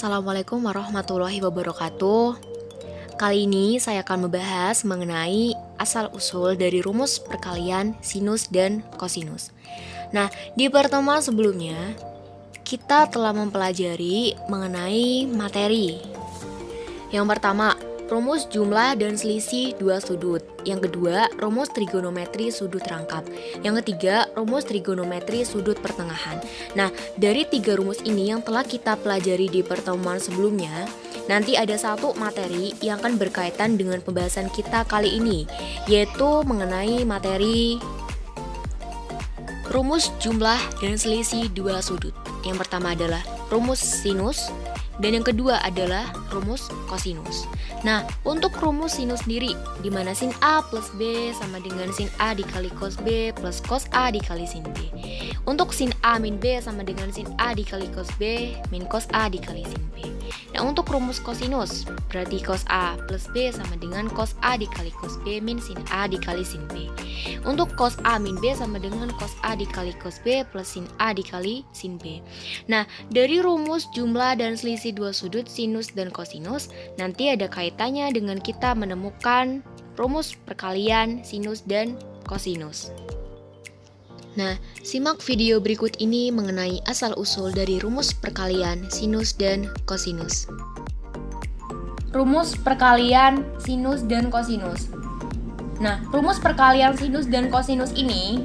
Assalamualaikum warahmatullahi wabarakatuh. Kali ini saya akan membahas mengenai asal-usul dari rumus perkalian sinus dan kosinus. Nah, di pertemuan sebelumnya kita telah mempelajari mengenai materi. Yang pertama, rumus jumlah dan selisih dua sudut. Yang kedua, rumus trigonometri sudut rangkap. Yang ketiga, rumus trigonometri sudut pertengahan. Nah, dari tiga rumus ini yang telah kita pelajari di pertemuan sebelumnya, nanti ada satu materi yang akan berkaitan dengan pembahasan kita kali ini, yaitu mengenai materi rumus jumlah dan selisih dua sudut. Yang pertama adalah rumus sinus, dan yang kedua adalah rumus kosinus. Nah, untuk rumus sinus sendiri, di mana sin A plus B sama dengan sin A dikali cos B plus cos A dikali sin B. Untuk sin A min B sama dengan sin A dikali cos B min cos A dikali sin B. Nah, untuk rumus kosinus, berarti cos A plus B sama dengan cos A dikali cos B min sin A dikali sin B. Untuk cos A min B sama dengan cos A dikali cos B plus sin A dikali sin B. Nah, dari rumus jumlah dan selisih dua sudut sinus dan kosinus, nanti ada kaitannya dengan kita menemukan rumus perkalian sinus dan kosinus. Nah, simak video berikut ini mengenai asal-usul dari rumus perkalian sinus dan kosinus. Rumus perkalian sinus dan kosinus. Nah, rumus perkalian sinus dan kosinus ini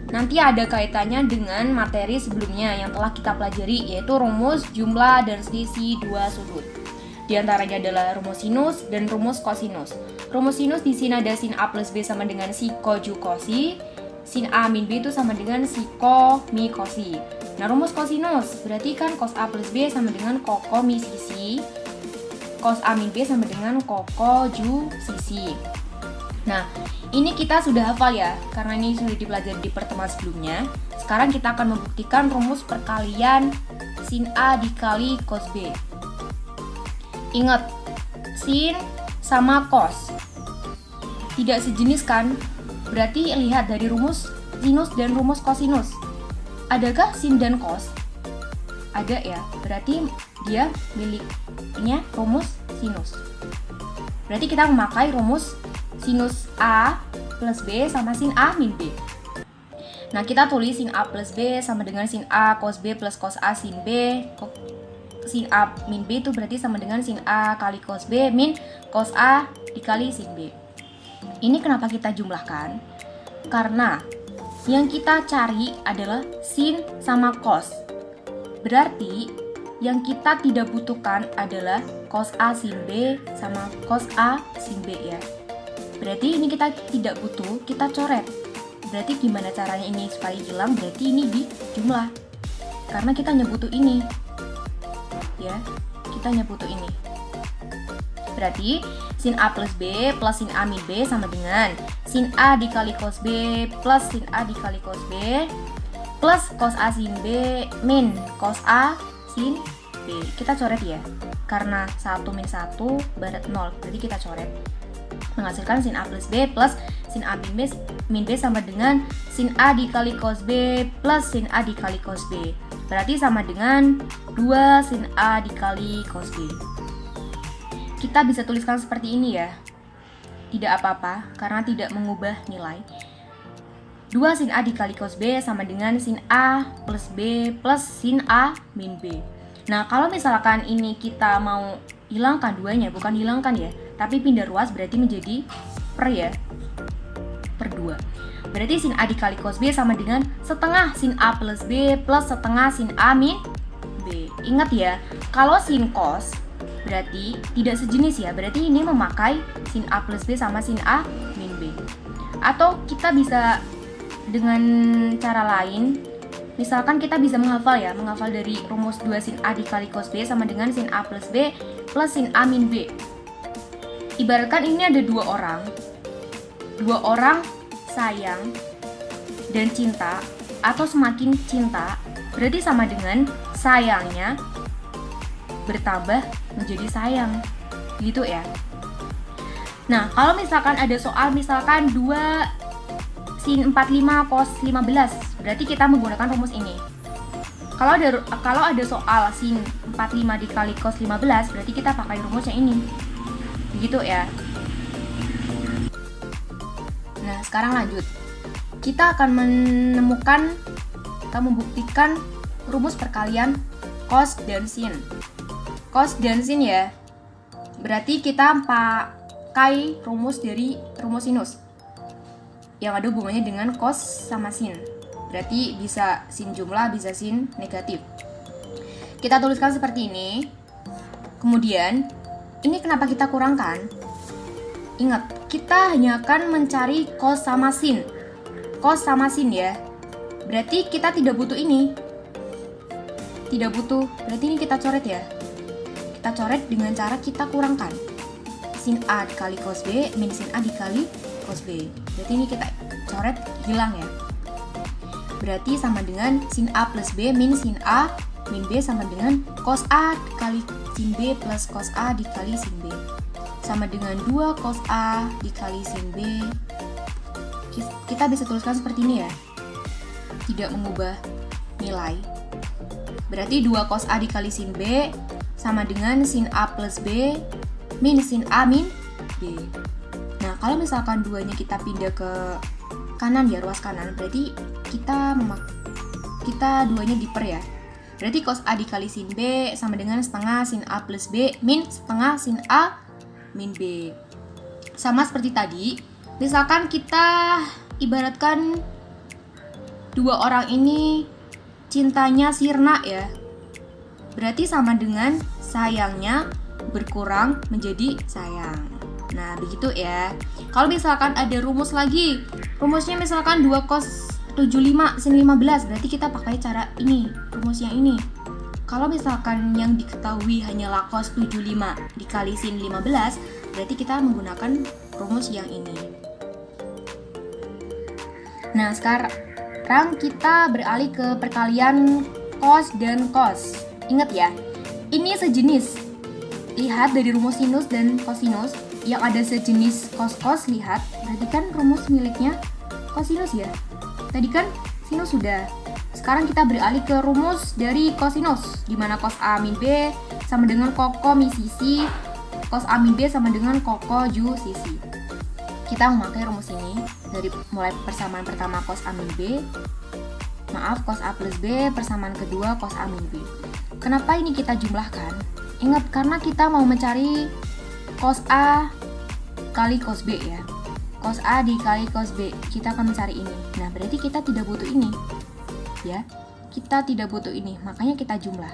nanti ada kaitannya dengan materi sebelumnya yang telah kita pelajari, yaitu rumus jumlah dan selisih dua sudut. Di antaranya adalah rumus sinus dan rumus kosinus. Rumus sinus di sini ada sin A plus B sama dengan siko ju kosi. Sin A min B itu sama dengan siko mi kosi. Nah, rumus kosinus berarti kan cos A plus B sama dengan koko mi sisi. Cos A min B sama dengan koko ju sisi. Nah, ini kita sudah hafal ya, karena ini sudah dipelajari di pertemuan sebelumnya. Sekarang kita akan membuktikan rumus perkalian sin A dikali cos B. Ingat, sin sama cos tidak sejenis kan? Berarti lihat dari rumus sinus dan rumus kosinus. Adakah sin dan cos? Ada ya, berarti dia miliknya rumus sinus. Berarti kita memakai rumus sinus A plus B sama sin A min B. Nah, kita tulis sin A plus B sama dengan sin A cos B plus cos A sin B. Sin A min B itu berarti sama dengan sin A kali cos B min cos A dikali sin B. Ini kenapa kita jumlahkan? Karena yang kita cari adalah sin sama cos. Berarti yang kita tidak butuhkan adalah cos A sin B sama cos A sin B ya. Berarti ini kita tidak butuh, kita coret. Berarti gimana caranya ini supaya hilang? Berarti ini dijumlah. Karena kita hanya butuh ini. Ya, kita hanya butuh ini. Berarti sin A plus B plus sin A min B sama dengan sin A dikali cos B plus sin A dikali cos B plus cos A sin B min cos A sin B. Kita coret ya. Karena 1 min 1 barat 0. Berarti kita coret. Menghasilkan sin A plus B plus sin A min B sama dengan sin A dikali cos B plus sin A dikali cos B. Berarti sama dengan 2 sin A dikali cos B. Kita bisa tuliskan seperti ini ya. Tidak apa-apa karena tidak mengubah nilai. 2 sin A dikali cos B sama dengan sin A plus B plus sin A min B. Nah, kalau misalkan ini kita mau hilangkan duanya, bukan hilangkan ya, tapi pindah ruas berarti menjadi per ya, per 2. Berarti sin A dikali cos B sama dengan setengah sin A plus B plus setengah sin A min B. Ingat ya, kalau sin cos berarti tidak sejenis ya, berarti ini memakai sin A plus B sama sin A min B. Atau kita bisa dengan cara lain, misalkan kita bisa menghafal dari rumus 2 sin A dikali cos B sama dengan sin A plus B plus sin A min B. Ibaratkan ini ada dua orang sayang dan cinta atau semakin cinta, berarti sama dengan sayangnya bertambah menjadi sayang, gitu ya. Nah, kalau misalkan ada soal misalkan 2 sin 45 cos 15, berarti kita menggunakan rumus ini. Kalau ada soal sin 45 dikali cos 15, berarti kita pakai rumus yang ini. Begitu ya. Nah, sekarang lanjut. Kita akan menemukan atau membuktikan rumus perkalian cos dan sin. Cos dan sin ya. Berarti kita pakai rumus dari rumus sinus yang ada hubungannya dengan cos sama sin. Berarti bisa sin jumlah, bisa sin negatif. Kita tuliskan seperti ini. Kemudian, ini kenapa kita kurangkan? Ingat, kita hanya akan mencari cos sama sin. Cos sama sin ya. Berarti kita tidak butuh ini. Tidak butuh. Berarti ini kita coret ya. Kita coret dengan cara kita kurangkan. Sin A dikali cos B min sin A dikali cos B. Berarti ini kita coret, hilang ya. Berarti sama dengan sin A plus B min sin A min B sama dengan cos A dikali sin B plus cos A dikali sin B. Sama dengan 2 cos A dikali sin B. Kita bisa tuliskan seperti ini ya. Tidak mengubah nilai. Berarti 2 cos A dikali sin B sama dengan sin A plus B min sin A min B. Nah, kalau misalkan duanya kita pindah ke kanan ya, ruas kanan, berarti kita duanya diper ya. Berarti cos A dikali sin B sama dengan setengah sin A plus B min setengah sin A min B. Sama seperti tadi, misalkan kita ibaratkan dua orang ini cintanya sirna ya. Berarti sama dengan sayangnya berkurang menjadi sayang. Nah, begitu ya. Kalau misalkan ada rumus lagi, rumusnya misalkan 2 cos 75 sin 15, berarti kita pakai cara ini, rumus yang ini. Kalau misalkan yang diketahui hanyalah cos 75 dikali sin 15, berarti kita menggunakan rumus yang ini. Nah, sekarang kita beralih ke perkalian cos dan cos. Ingat ya, ini sejenis. Lihat dari rumus sinus dan kosinus, yang ada sejenis cos-cos, lihat, berarti kan rumus miliknya kosinus ya. Tadi kan sinus sudah. Sekarang kita beralih ke rumus dari kosinus, di mana cos A min B sama dengan koko mi sisi, cos A min B sama dengan koko ju sisi. Kita memakai rumus ini dari mulai persamaan pertama cos A min B, cos A plus B, persamaan kedua cos A min B. Kenapa ini kita jumlahkan? Ingat, karena kita mau mencari cos A kali cos B ya. Cos A dikali cos B, kita akan mencari ini. Nah, berarti kita tidak butuh ini. Ya, kita tidak butuh ini, makanya kita jumlah.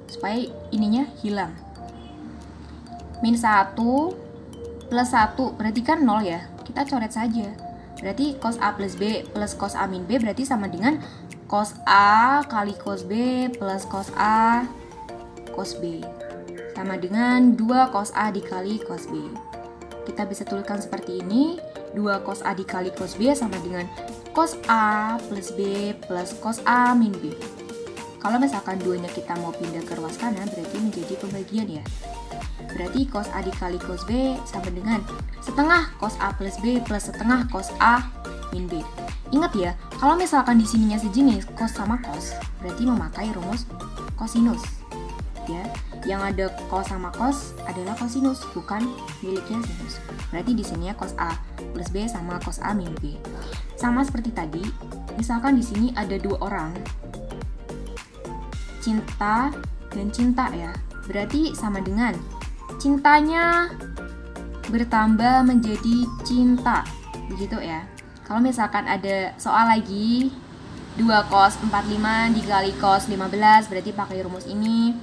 Supaya ininya hilang. Min 1 plus 1, berarti kan 0 ya. Kita coret saja. Berarti cos A plus B plus cos A min B berarti sama dengan cos A kali cos B plus cos A cos B. Sama dengan 2 cos A dikali cos B. Kita bisa tuliskan seperti ini. 2 cos A dikali cos B sama dengan cos A plus B plus cos A min B. Kalau misalkan duanya kita mau pindah ke ruas kanan, berarti menjadi pembagian ya. Berarti cos A dikali cos B sama dengan setengah cos A plus B plus setengah cos A min B. Ingat ya, kalau misalkan di sininya sejenis cos sama cos, berarti memakai rumus kosinus. Ya, yang ada cos sama cos adalah kosinus, bukan miliknya sinus. Berarti di sininya cos A plus B sama cos A min B. Sama seperti tadi, misalkan di sini ada dua orang cinta dan cinta ya. Berarti sama dengan cintanya bertambah menjadi cinta. Begitu ya. Kalau misalkan ada soal lagi 2 cos 45 dikali cos 15, berarti pakai rumus ini.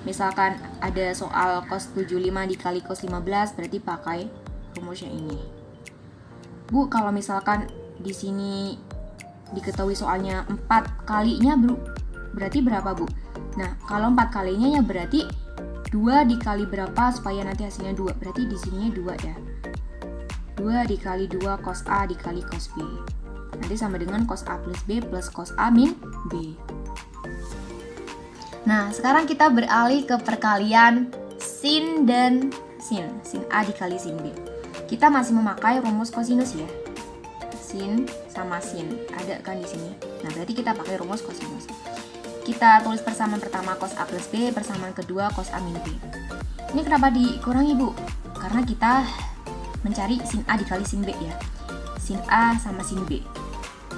Misalkan ada soal cos 75 dikali cos 15, berarti pakai rumus yang ini. Bu, kalau misalkan di sini diketahui soalnya 4 kalinya berarti berapa, Bu? Nah, kalau 4 kalinya ya berarti 2 dikali berapa supaya nanti hasilnya 2. Berarti di sininya 2 ya. 2 dikali 2 cos A dikali cos B. Nanti sama dengan cos A plus B plus cos A min B. Nah, sekarang kita beralih ke perkalian sin dan sin. Sin A dikali sin B. Kita masih memakai rumus kosinus ya. Sin sama sin. Ada kan di sini. Nah, berarti kita pakai rumus kosinus. kita tulis persamaan pertama cos A plus B, persamaan kedua cos A min B. Ini kenapa dikurangi, Bu? Karena kita mencari sin A dikali sin B ya. Sin A sama sin B.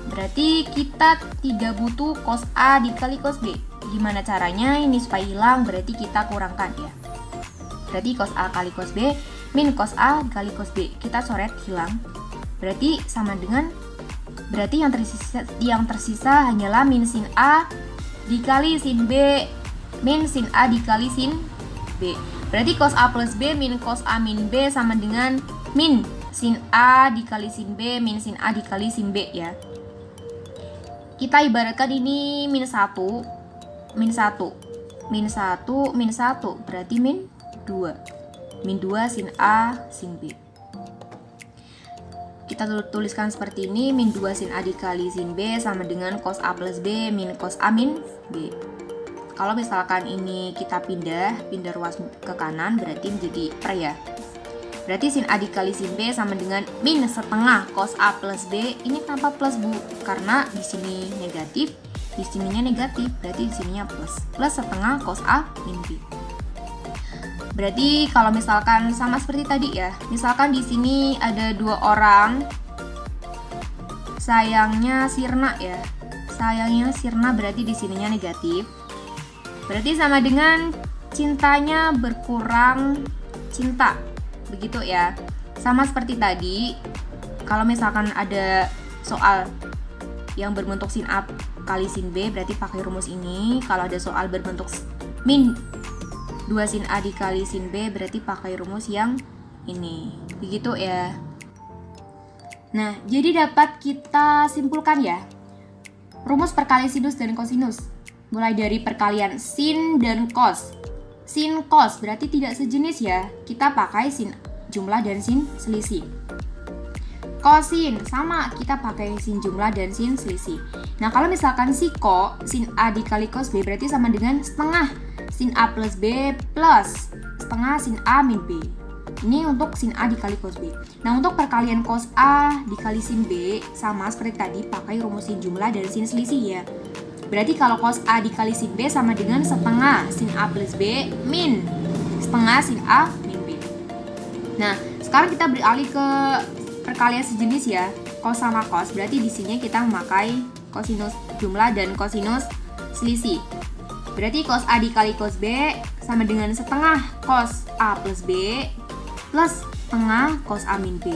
Berarti kita tidak butuh cos A dikali cos B. Gimana caranya ini supaya hilang? Berarti kita kurangkan ya. Berarti cos A kali cos B min cos A dikali cos B. Kita coret hilang. Berarti sama dengan, berarti yang tersisa hanyalah min sin A dikali sin B min sin A dikali sin B. Berarti cos A plus B min cos A min B sama dengan min sin A dikali sin B min sin A dikali sin B ya. Kita ibaratkan ini min 1, min 1, min 1, min 1, berarti min 2. Min 2 sin A sin B. Kita tuliskan seperti ini, min 2 sin A dikali sin B sama dengan cos A plus B min cos A min B. Kalau misalkan ini kita pindah ruas ke kanan, berarti menjadi per ya. Berarti sin A dikali sin B sama dengan min setengah cos A plus B. Ini kenapa plus, Bu? Karena di sini negatif, di sininya negatif, berarti di sininya plus. Plus setengah cos A min B. Berarti kalau misalkan sama seperti tadi ya. Misalkan di sini ada 2 orang. Sayangnya sirna ya. Sayangnya sirna berarti di sininya negatif. Berarti sama dengan cintanya berkurang cinta. Begitu ya. Sama seperti tadi, kalau misalkan ada soal yang berbentuk sin A kali sin B, berarti pakai rumus ini. Kalau ada soal berbentuk min 2 sin A dikali sin B, berarti pakai rumus yang ini. Begitu ya. Nah, jadi dapat kita simpulkan ya, rumus perkalian sinus dan kosinus. Mulai dari perkalian sin dan cos. Sin cos berarti tidak sejenis ya. Kita pakai sin jumlah dan sin selisih. Kosin sama, kita pakai sin jumlah dan sin selisih. Nah, kalau misalkan siko, sin A dikali cos B berarti sama dengan setengah sin A plus B plus setengah sin A min B. Ini untuk sin A dikali cos B. Nah, untuk perkalian cos A dikali sin B sama seperti tadi, pakai rumus sin jumlah dan sin selisih ya. Berarti kalau cos A dikali sin B sama dengan setengah sin A plus B min setengah sin A min B. Nah, sekarang kita beralih ke perkalian sejenis ya, cos sama cos. Berarti di sini kita memakai kosinus jumlah dan kosinus selisih. Berarti cos A dikali cos B sama dengan setengah cos A plus B plus setengah cos A min B.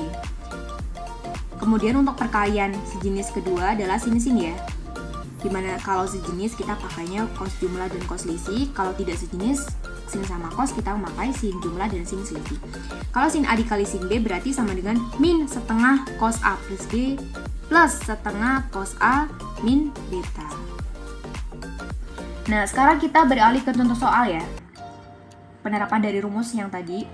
Kemudian untuk perkalian sejenis kedua adalah sin-sin ya. Dimana kalau sejenis kita pakainya cos jumlah dan cos selisih. Kalau tidak sejenis, sin sama cos, kita memakai sin jumlah dan sin selisih. Kalau sin A dikali sin B berarti sama dengan min setengah cos A plus B plus setengah cos A min beta. Nah, sekarang kita beralih ke contoh soal ya. Penerapan dari rumus yang tadi.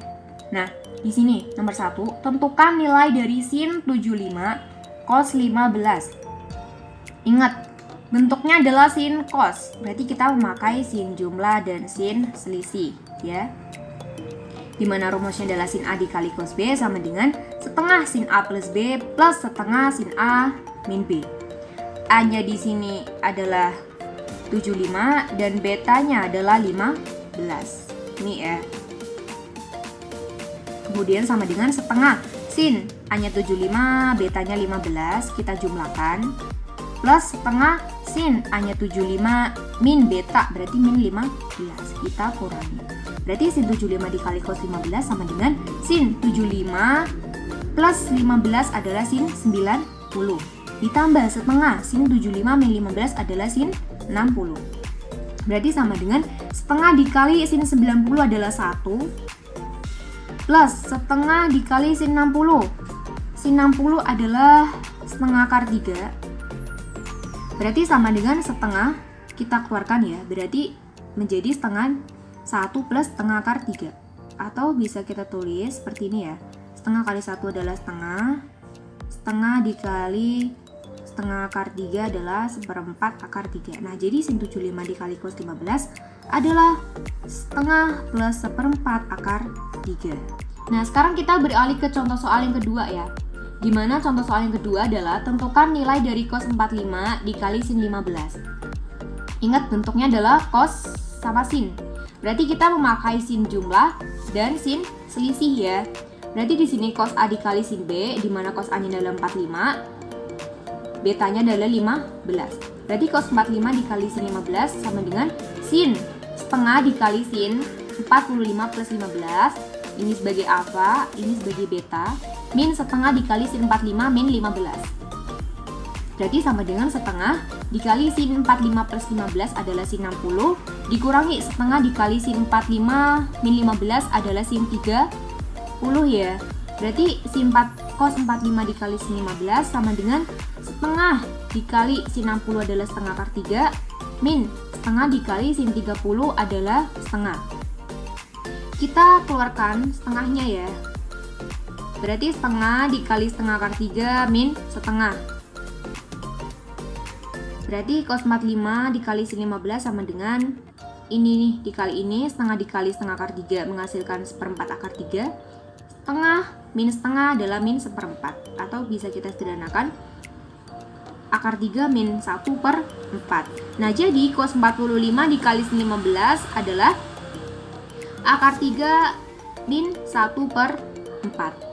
Nah, di sini nomor 1, tentukan nilai dari sin 75 cos 15. Ingat, bentuknya adalah sin cos, berarti kita memakai sin jumlah dan sin selisih ya. Dimana rumusnya adalah sin A dikali cos B sama dengan setengah sin A plus B plus setengah sin A min B. A-nya di sini adalah 75 dan betanya adalah 15. Ini ya. Kemudian sama dengan setengah sin A-nya 75, betanya 15, kita jumlahkan plus setengah sin A-nya 75 min beta berarti min 15, kita kurangi. Berarti sin 75 dikali cos 15 sama dengan sin 75 plus 15 adalah sin 90. Ditambah setengah sin 75 min 15 adalah sin 60. Berarti sama dengan setengah dikali sin 90 adalah 1 plus setengah dikali sin 60. Sin 60 adalah setengah akar 3. Berarti sama dengan setengah, kita keluarkan ya, berarti menjadi setengah 1 plus setengah akar 3. Atau bisa kita tulis seperti ini ya, setengah kali 1 adalah setengah, setengah dikali setengah akar 3 adalah seperempat akar 3. Nah, jadi sin 75 dikali cos 15 adalah setengah plus seperempat akar 3. Nah, sekarang kita beralih ke contoh soal yang kedua ya. Dimana contoh soal yang kedua adalah tentukan nilai dari cos 45 dikali sin 15. Ingat bentuknya adalah cos sama sin. Berarti kita memakai sin jumlah dan sin selisih ya. Berarti di sini cos A dikali sin B, di mana cos A-nya adalah 45, betanya adalah 15. Berarti cos 45 dikali sin 15 sama dengan sin setengah dikali sin 45 plus 15. Ini sebagai alfa, ini sebagai beta, min setengah dikali sin 45 min 15. Berarti sama dengan setengah dikali sin 45 plus 15 adalah sin 60, dikurangi setengah dikali sin 45 min 15 adalah sin 30 ya. Berarti sin 4 cos 45 dikali sin 15 sama dengan setengah dikali sin 60 adalah setengah akar 3 min setengah dikali sin 30 adalah setengah. Kita keluarkan setengahnya ya. Berarti setengah dikali setengah akar 3 min setengah. Berarti cos 45 dikali sin 15 sama dengan ini nih, dikali ini, setengah dikali setengah akar 3 menghasilkan seperempat akar 3. Setengah min setengah adalah min seperempat, atau bisa kita sederhanakan akar 3 min 1/4. Nah, jadi cos 45 dikali sin 15 adalah akar 3 min 1/4.